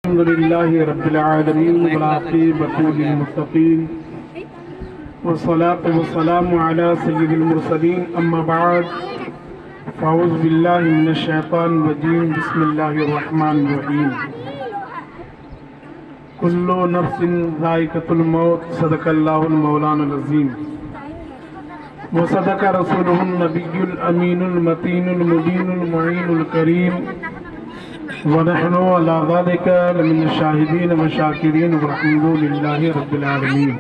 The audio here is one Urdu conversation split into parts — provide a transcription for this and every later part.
الحمد لله رب العالمين والعاقبة للمتقين والصلاة والسلام على سيد المرسلين أما بعد فأعوذ بالله من الشيطان الرجيم بسم الله الرحمن الرحيم كل نفس ذائقة الموت صدق الله المولانا العظيم وصدق رسوله النبي الأمين المتين المبين المعين الكريم ونحن على ذلك لمن الشاهدين والشاكرين والحمد لله رب العالمين.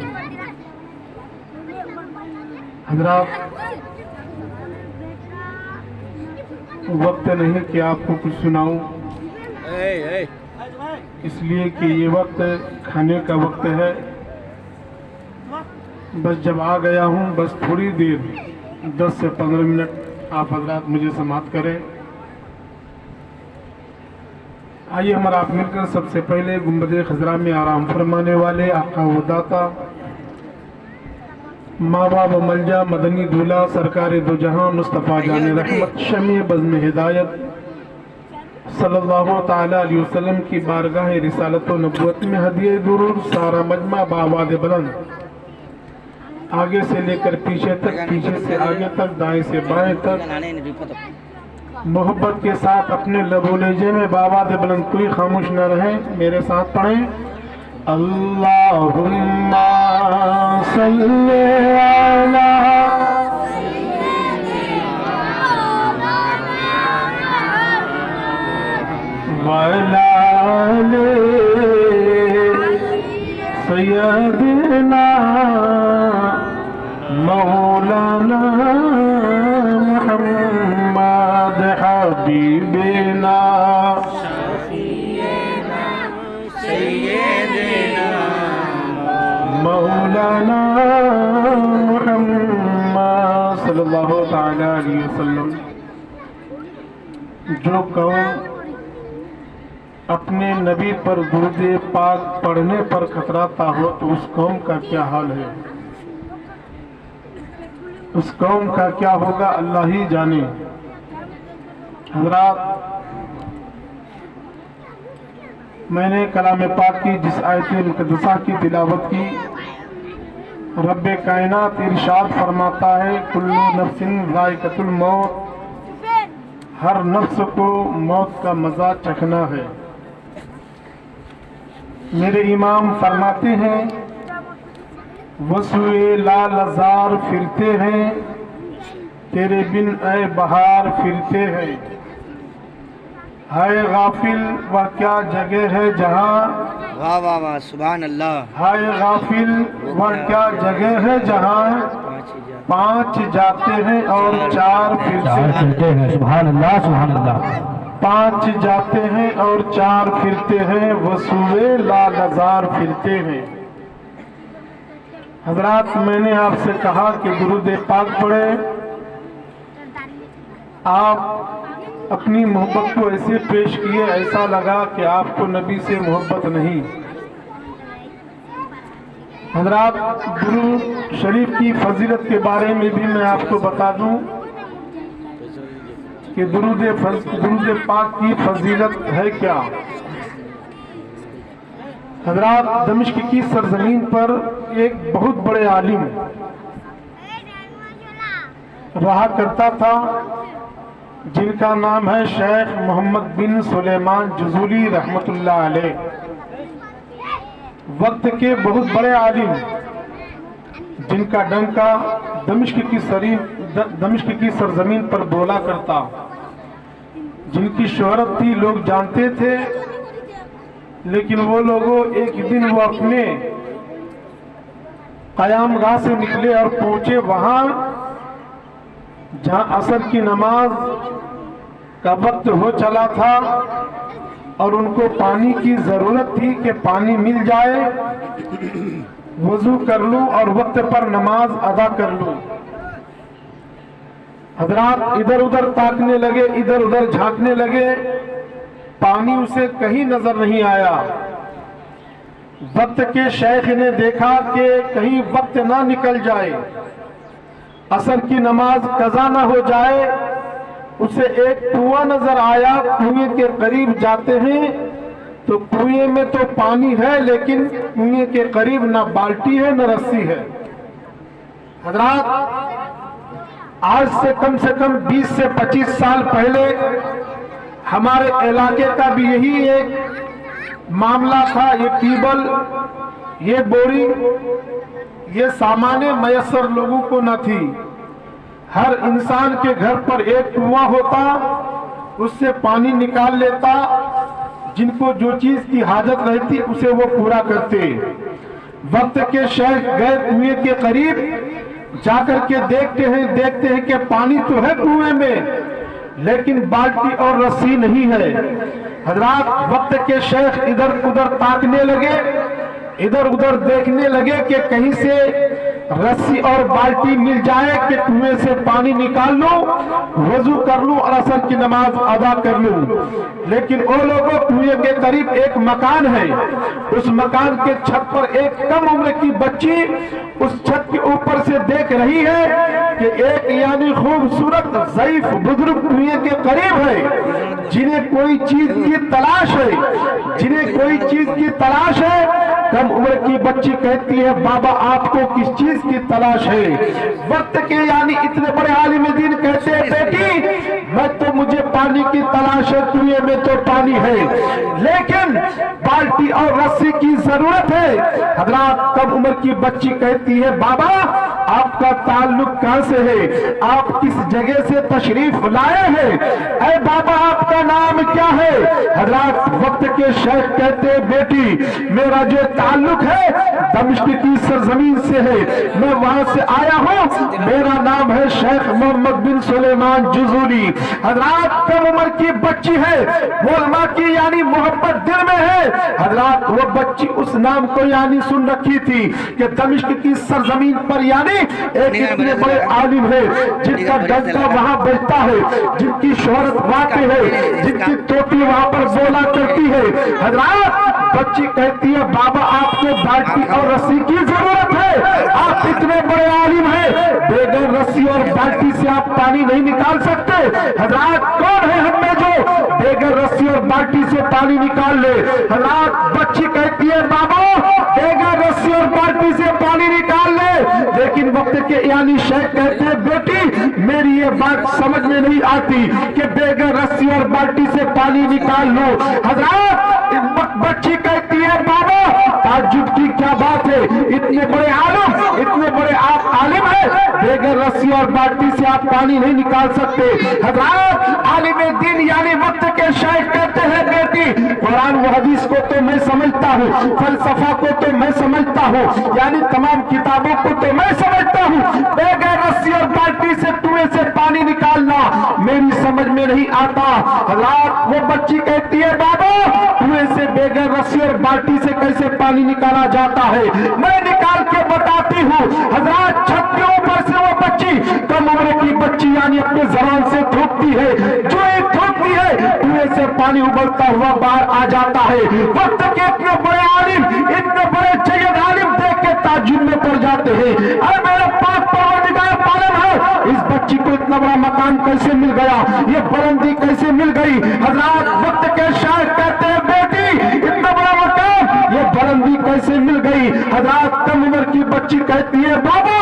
حضرات، وقت نہیں کہ آپ کو کچھ سناؤں، اس لیے کہ یہ وقت کھانے کا وقت ہے. بس جب آ گیا ہوں، بس تھوڑی دیر 10 سے 15 منٹ آپ حضرات مجھے سماعت کریں. آئیے ہمارا آپ مل کر سب سے پہلے گنبد خضرا میں آرام فرمانے والے آقا و داتا، ماں باپ و ملجا مدنی دولہ سرکار دو جہاں مصطفیٰ جان رحمت شمع بزم ہدایت صلی اللہ تعالیٰ علیہ وسلم کی بارگاہ رسالت و نبوت میں ہدیہ درود سارا مجمع بآواز بلند، آگے سے لے کر پیچھے تک، پیچھے سے آگے تک، دائیں سے بائیں تک، محبت کے ساتھ اپنے لب و لہجے میں بآواز بلند کوئی خاموش نہ رہے. میرے ساتھ پڑھیں: اللہم صلی علی وعلی سیدنا مولانا محمد حبیبنا سیدنا مولانا محمد صلی اللہ تعالیٰ علیہ وسلم. جو قوم اپنے نبی پر درود پاک پڑھنے پر خطراتا ہو تو اس قوم کا کیا حال ہے، اس قوم کا کیا ہوگا اللہ ہی جانے. حضرات، میں نے کلام پاک کی جس آیت مقدسہ کی تلاوت کی، رب کائنات ارشاد فرماتا ہے: کل نفس ذائقۃ الموت، ہر نفس کو موت کا مزہ چکھنا ہے. میرے امام فرماتے ہیں: وسوئے لال ازار پھرتے ہیں، تیرے بن اے بہار پھرتے ہیں. ہائے غافل وہ کیا جگہ ہے جہاں، واہ واہ واہ سبحان اللہ. ہائے غافل وہ کیا جگہ ہے جہاں 5 جاتے ہیں اور 4 پھرتے ہیں. سبحان اللہ سبحان اللہ. 5 جاتے ہیں اور 4 پھرتے ہیں، وسوئے لال ازار پھرتے ہیں. حضرات، میں نے آپ سے کہا کہ درود پاک پڑھے. آپ اپنی محبت کو ایسے پیش کیے ایسا لگا کہ آپ کو نبی سے محبت نہیں. حضرات، درود شریف کی فضیلت کے بارے میں بھی میں آپ کو بتا دوں کہ درود پاک کی فضیلت ہے کیا. حضرات، دمشق کی سرزمین پر ایک بہت بڑے عالم رہا کرتا تھا جن کا نام ہے شیخ محمد بن سلیمان جزولی رحمت اللہ علیہ. وقت کے بہت بڑے عالم جن کا ڈنکا دمشق کی سرزمین پر بولا کرتا، جن کی شہرت تھی، لوگ جانتے تھے. لیکن وہ لوگوں ایک دن وہ اپنے قیام گاہ سے نکلے اور پہنچے وہاں جہاں عصر کی نماز کا وقت ہو چلا تھا اور ان کو پانی کی ضرورت تھی کہ پانی مل جائے، وضو کر لوں اور وقت پر نماز ادا کر لوں. حضرات، ادھر ادھر تاکنے لگے، ادھر ادھر جھانکنے لگے، پانی اسے کہیں نظر نہیں آیا. وقت کے شیخ نے دیکھا کہ کہیں وقت نہ نکل جائے، عصر کی نماز قضا نہ ہو جائے. اسے ایک کنواں نظر آیا. کنویں کے قریب جاتے ہیں تو کنویں میں تو پانی ہے لیکن کنویں کے قریب نہ بالٹی ہے نہ رسی ہے۔ حضرات آج سے کم 20 سے 25 سال پہلے ہمارے علاقے کا بھی یہی ایک معاملہ تھا۔ یہ ٹیبل، یہ بوری، یہ سامان میسر لوگوں کو نہ تھی۔ ہر انسان کے گھر پر ایک کنواں ہوتا، اس سے پانی نکال لیتا، جن کو جو چیز کی حاجت رہتی اسے وہ پورا کرتے۔ وقت کے شیخ گئے کنویں کے قریب، جا کر کے دیکھتے ہیں کہ پانی تو ہے کنویں میں لیکن بالٹی اور رسی نہیں ہے۔ حضرات وقت کے شیخ ادھر ادھر تاکنے لگے، ادھر ادھر دیکھنے لگے کہ کہیں سے رسی اور بالٹی مل جائے کہ کنویں سے پانی نکال لوں، وضو کر لوں اور عصر کی نماز ادا کر لوں۔ لیکن وہ لوگوں کنویں کے قریب ایک مکان ہے، اس مکان کے چھت پر ایک کم عمر کی بچی اس چھت کے اوپر سے دیکھ رہی ہے کہ ایک یعنی خوبصورت ضعیف بزرگ کنویں کے قریب ہے، جنہیں کوئی چیز کی تلاش ہے، جنہیں کوئی چیز کی تلاش ہے۔ کم عمر کی بچی کہتی ہے بابا آپ کو کس چیز کی تلاش ہے؟ وقت کے یعنی اتنے بڑے عالم دین کہتے ہیں بیٹی میں تو مجھے پانی کی تلاش ہے، کنویں میں تو پانی ہے لیکن بالٹی اور رسی کی ضرورت ہے۔ حضرات کم عمر کی بچی کہتی ہے بابا آپ کا تعلق کہاں سے ہے؟ آپ کس جگہ سے تشریف لائے ہیں؟ اے بابا آپ کا نام کیا ہے؟ حضرات وقت کے شیخ کہتے ہیں بیٹی میرا جو تعلق ہے دمشق کی سرزمین سے ہے، میں وہاں سے آیا ہوں، میرا نام ہے شیخ محمد بن سلیمان جزولی۔ حضرات کم عمر کی بچی ہے، علماء کی یعنی محبت دل میں ہے۔ حضرات وہ بچی اس نام کو یعنی سن رکھی تھی کہ دمشق کی سرزمین پر یعنی ایک اتنے بڑے عالم ہے جن کا ڈنکا وہاں بجتا ہے، جن کی شہرت واقع ہے، جن کی توپی وہاں پر بولا کرتی ہے۔ حضرات بچی کہتی ہے بابا آپ کو بالٹی اور رسی کی ضرورت ہے، آپ اتنے بڑے عالم ہیں، بغیر رسی اور بالٹی سے آپ پانی نہیں نکال سکتے۔ حضرات کون ہے ہم میں جو بغیر رسی اور بالٹی سے پانی نکال لے؟ حضرات بچی کہتی ہے بابا بغیر رسی اور بالٹی سے پانی نکال لے، لیکن وقت کے یعنی شیخ کہتے ہیں بیٹی میری یہ بات سمجھ میں نہیں آتی کہ بغیر رسی اور بالٹی سے پانی نکال لو۔ حضرات بچی کہتی ہے بابا تعجب کی کیا بات ہے، اتنے بڑے عالم، اتنے بڑے آپ عالم ہیں، بغیر رسی اور بالٹی سے آپ پانی نہیں نکال سکتے۔ حضرات عالم دین یعنی وقت کے شیخ کہتے ہیں بیٹی قرآن و حدیث کو تو میں سمجھتا ہوں، فلسفہ کو تو میں سمجھتا ہوں، یعنی تمام کتابوں کو تو میں سمجھتا ہوں، بغیر رسی اور بالٹی سے کنویں سے پانی نکالنا میری سمجھ میں نہیں آتا۔ حضرات وہ بچی کہتی ہے بابا کنویں سے بغیر رسی اور بالٹی سے کیسے پانی نکالا جاتا ہے، میں نکال کے بتاتی ہوں۔ حضرات چھت کے اوپر سے وہ بچی کم عمر کی بچی یعنی اپنے زبان سے تھوکتی ہے، جو ایک تھوکتی ہے کنویں سے پانی ابلتا ہوا باہر آ جاتا ہے۔ وقت کے اتنے بڑے عالم، اتنے بڑے جید عالم دیکھ کے تعجب میں پڑ جاتے ہیں، اے میرا پاک پروردگار عالم ہے، اس بچی کو اتنا بڑا مقام کیسے مل گیا، یہ بلندی کیسے مل گئی؟ حضرات وقت کے شاعر کہتے ہیں بیٹی اتنا بڑا مقام، یہ بلندی کیسے مل گئی؟ حضرات کم عمر کی بچی کہتی ہے بابا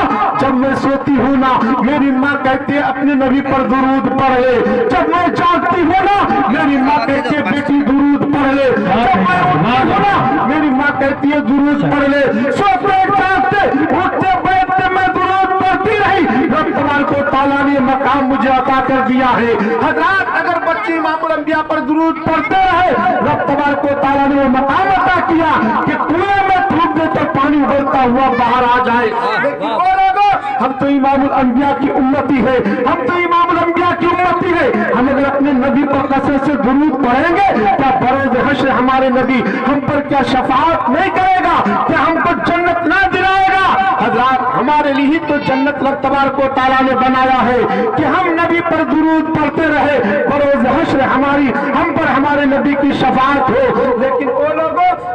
جب میں سوتی ہوں نا میری ماں کہتی ہے اپنے نبی پر درود پڑھ لے، جب میں جاگتی ہوں نا میری ماں کہتی ہے بیٹی درود پڑھ لے، جب میں اٹھتی ہوں نا میری ماں کہتی ہے درود پڑھ لے، سوتے جاگتے اٹھتے بیٹھتے میں درود پڑھتی رہی، رب تبارک و تعالیٰ نے مقام مجھے عطا کر دیا ہے۔ حضرات اگر بچی امام الانبیاء پر درود پڑھتے رہے رب تبارک و تعالیٰ نے وہ مقام عطا کیا کہ کنویں میں تھوک دے تو پانی ابلتا ہوا باہر آ جائے۔ لیکن وہ لوگوں ہم تو امام الانبیاء کی امتی ہے، ہم تو امام الانبیاء کی امتی ہے، ہم اگر اپنے نبی پر کثرت سے درود پڑھیں گے کیا بروز حشر ہمارے نبی ہم پر کیا شفاعت نہیں کرے گا، کیا ہم کو جنت نہ دلائے گا؟ حضرات ہمارے لیے تو جنت رب تبارک و تعالیٰ نے بنایا ہے کہ ہم نبی پر درود پڑھتے رہے، بروز حشر ہماری ہم پر ہمارے نبی کی شفاعت ہو۔ لیکن وہ لوگوں